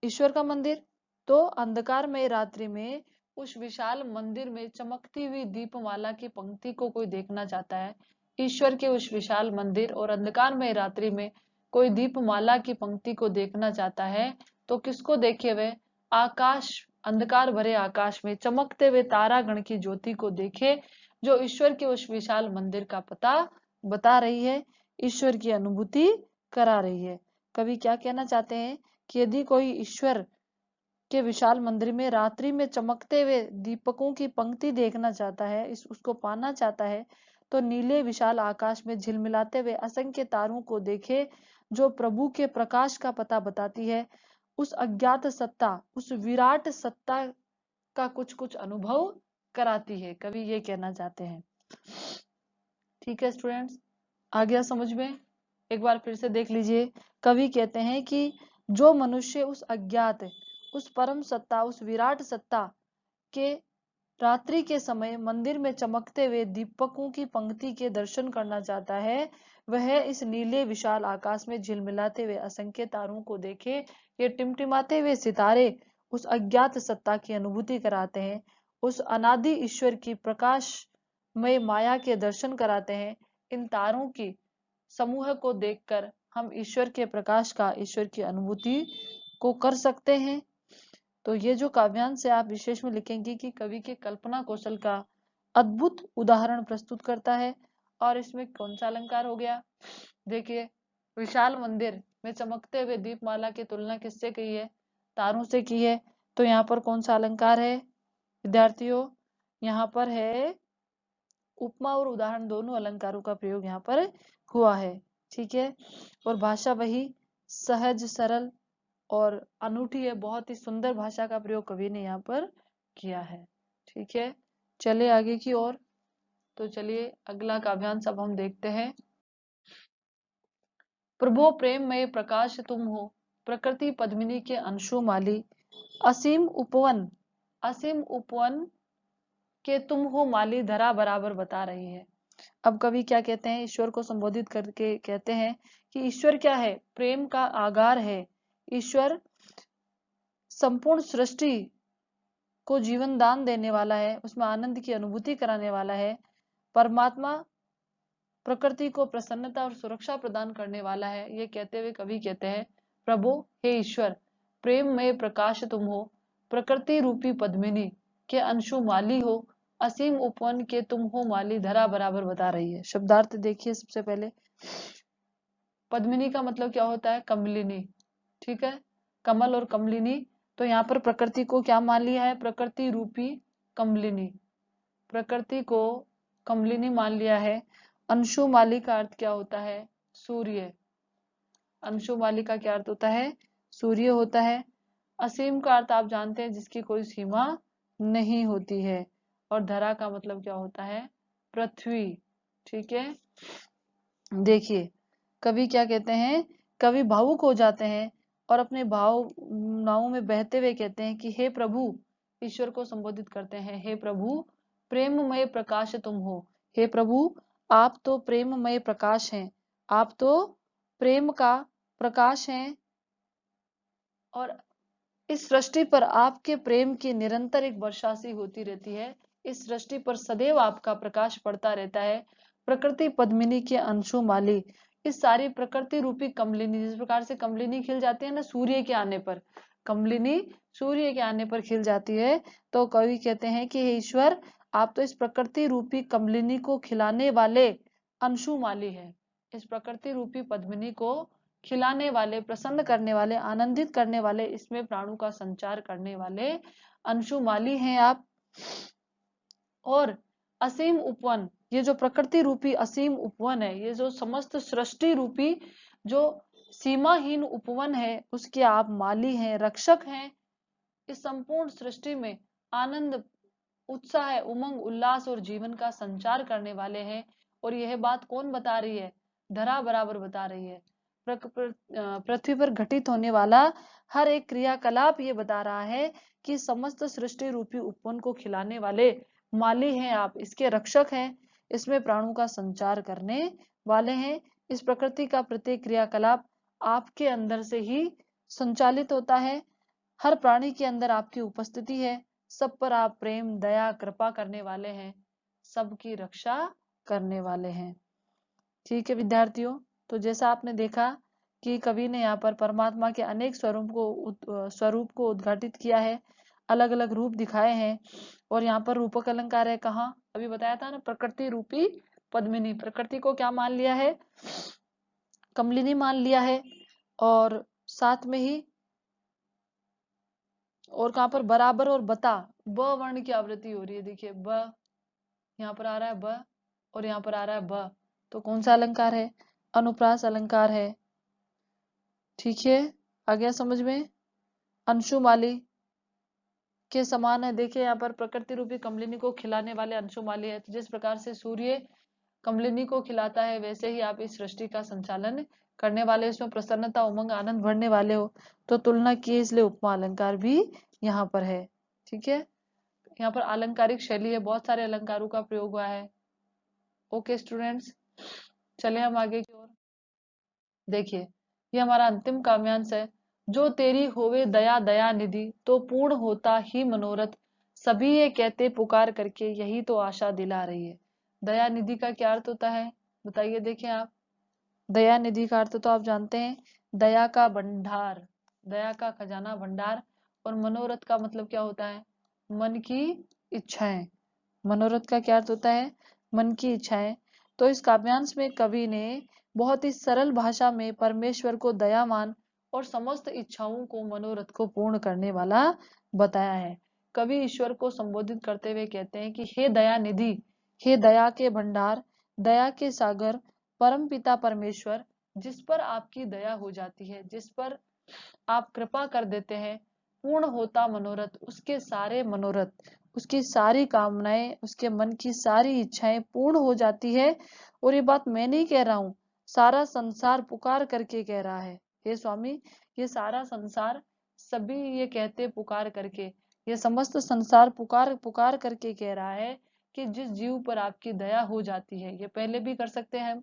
ईश्वर का मंदिर, तो अंधकार में रात्रि में उस विशाल मंदिर में चमकती हुई दीपमाला की पंक्ति को कोई देखना चाहता है। ईश्वर के उस विशाल मंदिर और अंधकार में रात्रि में कोई दीपमाला की पंक्ति को देखना चाहता है, तो किसको देखे वे? आकाश, अंधकार भरे आकाश में चमकते हुए तारागण की ज्योति को देखे, जो ईश्वर के उस विशाल मंदिर का पता बता रही है, ईश्वर की अनुभूति करा रही है। कवि क्या कहना चाहते हैं कि यदि कोई ईश्वर के विशाल मंदिर में रात्रि में चमकते हुए दीपकों की पंक्ति देखना चाहता है, उसको पाना चाहता है, तो नीले विशाल आकाश में झिलमिलाते हुए असंख्य तारों को देखे, जो प्रभु के प्रकाश का पता बताती है। उस अज्ञात सत्ता, उस विराट सत्ता का कुछ कुछ अनुभव कराती है, कवि ये कहना चाहते हैं। ठीक है स्टूडेंट्स, आ गया समझ में? एक बार फिर से देख लीजिए। कवि कहते हैं कि जो मनुष्य उस अज्ञात, उस परम सत्ता, उस विराट सत्ता के रात्रि के समय मंदिर में चमकते हुए दीपकों की पंक्ति के दर्शन करना चाहता है, वह इस नीले विशाल आकाश में झिलमिलाते हुए असंख्य तारों को देखे। ये टिमटिमाते हुए सितारे उस अज्ञात सत्ता की अनुभूति कराते हैं, उस अनादि ईश्वर की प्रकाशमय माया के दर्शन कराते हैं। इन तारों की समूह को देखकर हम ईश्वर के प्रकाश का, ईश्वर की अनुभूति को कर सकते हैं। तो ये जो काव्यांश है आप विशेष में लिखेंगे कि कवि के कल्पना कौशल का अद्भुत उदाहरण प्रस्तुत करता है। और इसमें कौन सा अलंकार हो गया? देखिए विशाल मंदिर में चमकते हुए दीपमाला की तुलना किससे की है? तारों से की है। तो यहाँ पर कौन सा अलंकार है विद्यार्थियों? यहाँ पर है उपमा और उदाहरण, दोनों अलंकारों का प्रयोग यहाँ पर हुआ है। ठीक है, और भाषा वही सहज, सरल और अनूठी है। बहुत ही सुंदर भाषा का प्रयोग कवि ने यहाँ पर किया है। ठीक है, चले आगे की ओर। तो चलिए अगला काव्यांश अब हम देखते हैं। प्रभो प्रेम में प्रकाश तुम हो, प्रकृति पद्मिनी के अंशु माली, असीम उपवन, असीम उपवन के तुम हो माली, धरा बराबर बता रही है। अब कवि क्या कहते हैं? ईश्वर को संबोधित करके कहते हैं कि ईश्वर क्या है? प्रेम का आगार है। ईश्वर संपूर्ण सृष्टि को जीवन दान देने वाला है, उसमें आनंद की अनुभूति कराने वाला है। परमात्मा प्रकृति को प्रसन्नता और सुरक्षा प्रदान करने वाला है। ये कहते हुए कवि कहते हैं, प्रभु हे ईश्वर, प्रेम में प्रकाश तुम हो, प्रकृति रूपी पद्मिनी के अंशु माली हो, असीम उपवन के तुम हो माली, धरा बराबर बता रही है। शब्दार्थ देखिए सबसे पहले। पद्मिनी का मतलब क्या होता है? कमलिनी। ठीक है, कमल और कमलिनी। तो यहाँ पर प्रकृति को क्या मान लिया है? प्रकृति रूपी कमलिनी। प्रकृति को कमलिनी मान लिया है। अंशुमाली का अर्थ क्या होता है? सूर्य। अंशुमाली का क्या अर्थ होता है? सूर्य होता है। असीम का अर्थ आप जानते हैं, जिसकी कोई सीमा नहीं होती है। और धरा का मतलब क्या होता है? पृथ्वी। ठीक है, देखिए कवि क्या कहते हैं, कवि भावुक हो जाते हैं और अपने भावनाओं में बहते हुए कहते हैं कि हे प्रभु, ईश्वर को संबोधित करते हैं, हे प्रभु प्रेममय प्रकाश तुम हो। हे प्रभु, आप तो प्रेममय प्रकाश हैं, आप तो प्रेम का प्रकाश हैं, और इस सृष्टि पर आपके प्रेम की निरंतर एक वर्षा सी होती रहती है। इस सृष्टि पर सदैव आपका प्रकाश पड़ता रहता है। प्रकृति पद्मिनी के अंशुमाली, इस सारी प्रकृति रूपी कमलिनी, जिस प्रकार से कमलिनी खिल जाती है ना सूर्य के आने पर, कमलिनी सूर्य के आने पर खिल जाती है। तो कवि कहते हैं कि हे ईश्वर, आप तो इस प्रकृति रूपी कमलिनी को खिलाने वाले अंशुमाली है। इस प्रकृति रूपी पद्मिनी को खिलाने वाले, प्रसन्न करने वाले, आनंदित करने वाले, इसमें प्राणों का संचार करने वाले अंशुमाली हैं आप। और असीम उपवन, ये जो प्रकृति रूपी असीम उपवन है, ये जो समस्त सृष्टि रूपी जो सीमाहीन उपवन है, उसके आप माली हैं, रक्षक हैं। इस संपूर्ण सृष्टि में आनंद, उत्साह, उमंग, उल्लास और जीवन का संचार करने वाले हैं। और यह बात कौन बता रही है? धरा बराबर बता रही है। पृथ्वी पर घटित होने वाला हर एक क्रियाकलाप ये बता रहा है कि समस्त सृष्टि रूपी उपवन को खिलाने वाले माली हैं आप, इसके रक्षक हैं, इसमें प्राणों का संचार करने वाले हैं। इस प्रकृति का प्रत्येक क्रियाकलाप आपके अंदर से ही संचालित होता है। हर प्राणी के अंदर आपकी उपस्थिति है। सब पर आप प्रेम, दया, कृपा करने वाले हैं, सबकी रक्षा करने वाले हैं। ठीक है विद्यार्थियों, तो जैसा आपने देखा कि कवि ने यहाँ पर परमात्मा के अनेक स्वरूप को उद्घाटित किया है, अलग अलग रूप दिखाए हैं। और यहाँ पर रूपक अलंकार है कहाँ? अभी बताया था ना, प्रकृति रूपी पद्मिनी। प्रकृति को क्या मान लिया है? कमलिनी मान लिया है। और साथ में ही और कहाँ पर बराबर और बता, ब वर्ण की आवृत्ति हो रही है। देखिए ब यहाँ पर आ रहा है ब, और यहाँ पर आ रहा है ब। तो कौन सा अलंकार है? अनुप्रास अलंकार है। ठीक है, आ गया समझ में? अंशुमाली के समान है। देखिए यहाँ पर प्रकृति रूपी कमलिनी को खिलाने वाले अंशुमाली है। तो जिस प्रकार से सूर्य कमलिनी को खिलाता है, वैसे ही आप इस सृष्टि का संचालन करने वाले, इसमें प्रसन्नता, उमंग, आनंद भरने वाले हो। तो तुलना की, इसलिए उपमा अलंकार भी यहाँ पर है। ठीक है, यहाँ पर अलंकारिक शैली है, बहुत सारे अलंकारों का प्रयोग हुआ है। ओके स्टूडेंट्स, चले हम आगे की ओर। देखिए ये हमारा अंतिम काव्यांश है। जो तेरी होवे दया दया निधि, तो पूर्ण होता ही मनोरथ, सभी ये कहते पुकार करके, यही तो आशा दिला रही है। दया निधि का क्या अर्थ होता है? बताइए। देखें आप, दया निधि का अर्थ तो आप जानते हैं, दया का भंडार, दया का खजाना, भंडार। और मनोरथ का मतलब क्या होता है? मन की इच्छाएं। मनोरथ का क्या अर्थ होता है? मन की इच्छाएं। तो इस काव्यांश में कवि ने बहुत ही सरल भाषा में परमेश्वर को दयावान और समस्त इच्छाओं को, मनोरथ को पूर्ण करने वाला बताया है। कवि ईश्वर को संबोधित करते हुए कहते हैं कि हे दया निधि, हे दया के भंडार, दया के सागर, परम पिता परमेश्वर, जिस पर आपकी दया हो जाती है, जिस पर आप कृपा कर देते हैं, पूर्ण होता मनोरथ, उसके सारे मनोरथ, उसकी सारी कामनाएं, उसके मन की सारी इच्छाएं पूर्ण हो जाती है। और ये बात मैं नहीं कह रहा हूँ, सारा संसार पुकार करके कह रहा है। हे स्वामी, ये सारा संसार, सभी ये कहते पुकार करके, ये समस्त संसार पुकार पुकार करके कह रहा है कि जिस जीव पर आपकी दया हो जाती है। ये पहले भी कर सकते हैं,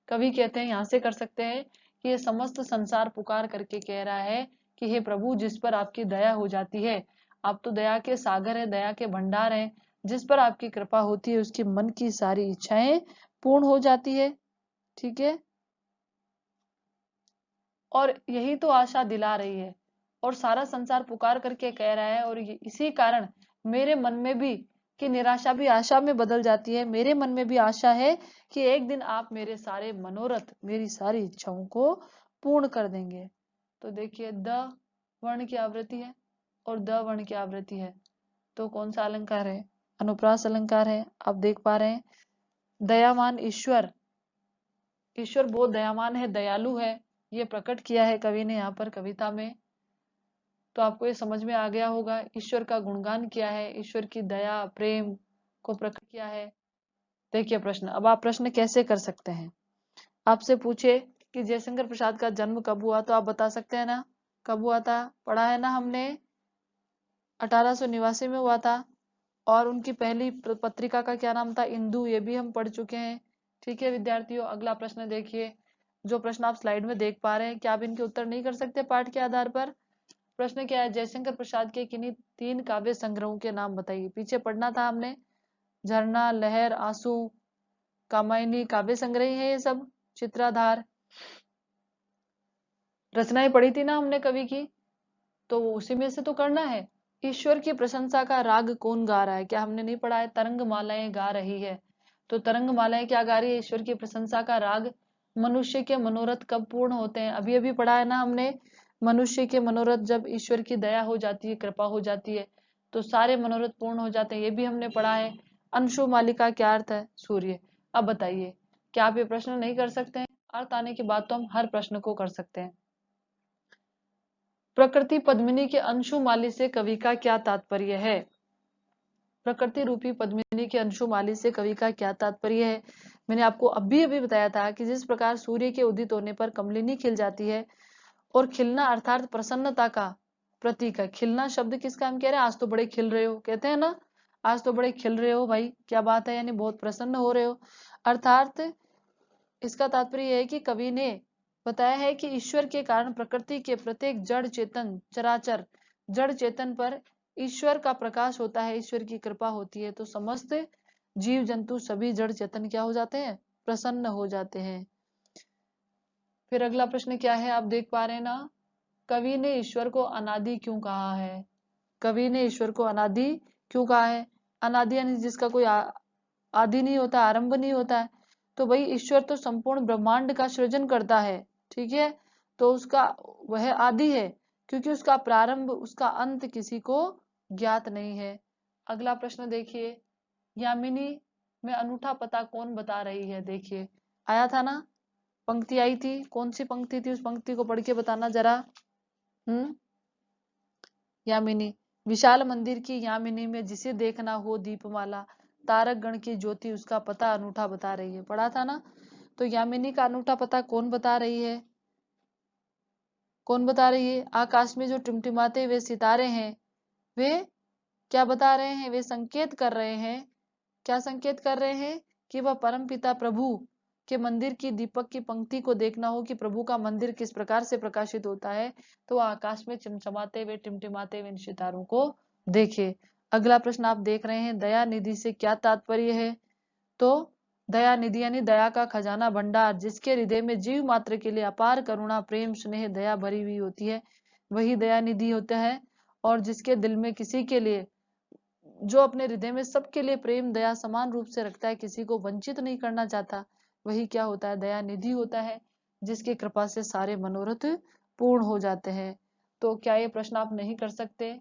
कवि कहते हैं यहाँ से कर सकते हैं कि ये समस्त संसार पुकार करके कह रहा है कि हे प्रभु, जिस पर आपकी दया हो जाती है, आप तो दया के सागर हैं, दया के भंडार हैं, जिस पर आपकी कृपा होती है, उसके मन की सारी इच्छाएं पूर्ण हो जाती है। ठीक है, और यही तो आशा दिला रही है, और सारा संसार पुकार करके कह रहा है। और इसी कारण मेरे मन में भी कि निराशा भी आशा में बदल जाती है। मेरे मन में भी आशा है कि एक दिन आप मेरे सारे मनोरथ, मेरी सारी इच्छाओं को पूर्ण कर देंगे। तो देखिए द वर्ण की आवृत्ति है और द वर्ण की आवृत्ति है, तो कौन सा अलंकार है? अनुप्रास अलंकार है। आप देख पा रहे हैं दयावान ईश्वर, ईश्वर बहुत दयावान है, दयालु है, ये प्रकट किया है कवि ने यहाँ पर कविता में। तो आपको ये समझ में आ गया होगा, ईश्वर का गुणगान किया है, ईश्वर की दया प्रेम को प्रकट किया है। देखिए प्रश्न, अब आप प्रश्न कैसे कर सकते हैं? आपसे पूछे कि जयशंकर प्रसाद का जन्म कब हुआ, तो आप बता सकते हैं ना कब हुआ था? पढ़ा है ना हमने, 1889 में हुआ था। और उनकी पहली पत्रिका का क्या नाम था? इंदु, ये भी हम पढ़ चुके हैं। ठीक है विद्यार्थियों, अगला प्रश्न देखिए। जो प्रश्न आप स्लाइड में देख पा रहे हैं, क्या आप इनके उत्तर नहीं कर सकते पाठ के आधार पर? प्रश्न क्या है? जयशंकर प्रसाद के किन्हीं 3 काव्य संग्रहों के नाम बताइए। पीछे पढ़ना था हमने, झरना, लहर, आंसू, कामायनी काव्य संग्रह है ये सब, चित्राधार, रचनाएं पढ़ी थी ना हमने कवि की, तो उसी में से तो करना है। ईश्वर की प्रशंसा का राग कौन गा रहा है? क्या हमने नहीं पढ़ा है? तरंग मालाएं गा रही है। तो तरंग मालाएं क्या गा रही है? ईश्वर की प्रशंसा का राग। मनुष्य के मनोरथ कब पूर्ण होते हैं? अभी अभी पढ़ा है ना हमने, मनुष्य के मनोरथ जब ईश्वर की दया हो जाती है, कृपा हो जाती है, तो सारे मनोरथ पूर्ण हो जाते हैं, ये भी हमने पढ़ा है। अंशु मालिका क्या अर्थ है? सूर्य। अब बताइए, क्या आप ये प्रश्न नहीं कर सकते हैं? अर्थ आने के बाद तो हम हर प्रश्न को कर सकते हैं। प्रकृति पद्मिनी के अंशुमाली से कवि का क्या तात्पर्य है? प्रकृति रूपी पद्मिनी के अंशुमाली से कवि का क्या तात्पर्य है? मैंने आपको अभी अभी बताया था कि जिस प्रकार सूर्य के उदित होने पर कमलिनी खिल जाती है, और खिलना अर्थात प्रसन्नता का प्रतीक है। खिलना शब्द किसका हम कह रहे हैं? आज तो बड़े खिल रहे हो, कहते हैं ना, आज तो बड़े खिल रहे हो भाई, क्या बात है, यानी बहुत प्रसन्न हो रहे हो। अर्थात इसका तात्पर्य है कि कवि ने बताया है कि ईश्वर के कारण प्रकृति के प्रत्येक जड़ चेतन चराचर जड़ चेतन पर ईश्वर का प्रकाश होता है, ईश्वर की कृपा होती है, तो समस्त जीव जंतु सभी जड़ चेतन क्या हो जाते हैं? प्रसन्न हो जाते हैं। फिर अगला प्रश्न क्या है? आप देख पा रहे हैं ना, कवि ने ईश्वर को अनादि क्यों कहा है? कवि ने ईश्वर को अनादि क्यों कहा है? अनादि यानी जिसका कोई आदि नहीं होता, आरंभ नहीं होता है। तो भाई ईश्वर तो संपूर्ण ब्रह्मांड का सृजन करता है, ठीक है, तो उसका वह आदि है, क्योंकि उसका प्रारंभ उसका अंत किसी को ज्ञात नहीं है। अगला प्रश्न देखिए, यामिनी में अनूठा पता कौन बता रही है? देखिए आया था ना, पंक्ति आई थी, कौन सी पंक्ति थी? उस पंक्ति को पढ़ के बताना जरा। यामिनी, विशाल मंदिर की यामिनी में जिसे देखना हो दीपमाला, तारक गण की ज्योति उसका पता अनूठा बता रही है। पढ़ा था ना, तो यामिनी का अनूठा पता कौन बता रही है? कौन बता रही है? आकाश में जो टिमटिमाते हुए सितारे हैं, वे क्या बता रहे हैं? वे संकेत कर रहे हैं, क्या संकेत कर रहे हैं? कि वह परमपिता प्रभु के मंदिर की दीपक की पंक्ति को देखना हो कि प्रभु का मंदिर किस प्रकार से प्रकाशित होता है, तो आकाश में चमचमाते हुए टिमटिमाते हुए इन सितारों को देखे। अगला प्रश्न आप देख रहे हैं, दया निधि से क्या तात्पर्य है? तो दया निधि यानी दया का खजाना भंडार, जिसके हृदय में जीव मात्र के लिए अपार करुणा प्रेम स्नेह दया भरी हुई होती है, वही दया निधि होता है। और जिसके दिल में किसी के लिए, जो अपने हृदय में सबके लिए प्रेम दया समान रूप से रखता है, किसी को वंचित नहीं करना चाहता, वही क्या होता है? दया निधि होता है, जिसकी कृपा से सारे मनोरथ पूर्ण हो जाते हैं। तो क्या ये प्रश्न आप नहीं कर सकते?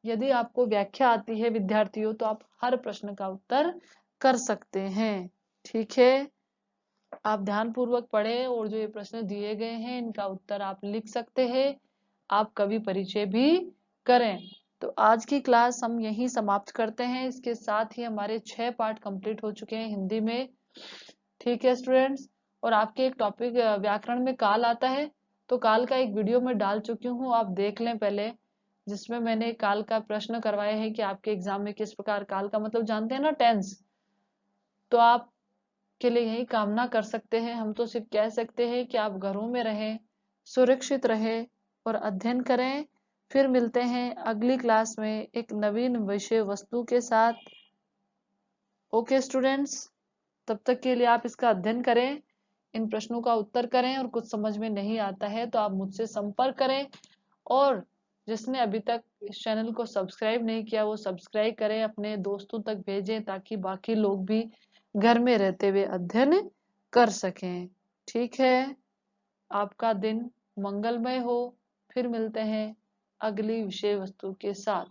यदि आपको व्याख्या आती है विद्यार्थियों, तो आप हर प्रश्न का उत्तर कर सकते हैं, ठीक है। आप ध्यान पूर्वक पढ़े और जो ये प्रश्न दिए गए हैं इनका उत्तर आप लिख सकते हैं, आप कवि परिचय भी करें। तो आज की क्लास हम यहीं समाप्त करते हैं, इसके साथ ही हमारे 6 पाठ कंप्लीट हो चुके हैं हिंदी में, ठीक है स्टूडेंट्स। और आपके एक टॉपिक व्याकरण में काल आता है, तो काल का एक वीडियो मैं डाल चुकी हूँ, आप देख लें पहले, जिसमें मैंने काल का प्रश्न करवाए हैं कि आपके एग्जाम में किस प्रकार काल का मतलब जानते हैं ना, टेंस, तो आप के लिए यही कामना कर सकते हैं। हम तो सिर्फ कह सकते हैं कि आप घरों में रहें, सुरक्षित रहें और अध्ययन करें। फिर मिलते हैं अगली क्लास में एक नवीन विषय वस्तु के साथ। ओके स्टूडेंट्स, तब तक के लिए आप इसका अध्ययन करें, इन प्रश्नों का उत्तर करें, और कुछ समझ में नहीं आता है तो आप मुझसे संपर्क करें। और जिसने अभी तक इस चैनल को सब्सक्राइब नहीं किया वो सब्सक्राइब करें, अपने दोस्तों तक भेजें ताकि बाकी लोग भी घर में रहते हुए अध्ययन कर सकें। ठीक है, आपका दिन मंगलमय हो। फिर मिलते हैं अगली विषय वस्तु के साथ।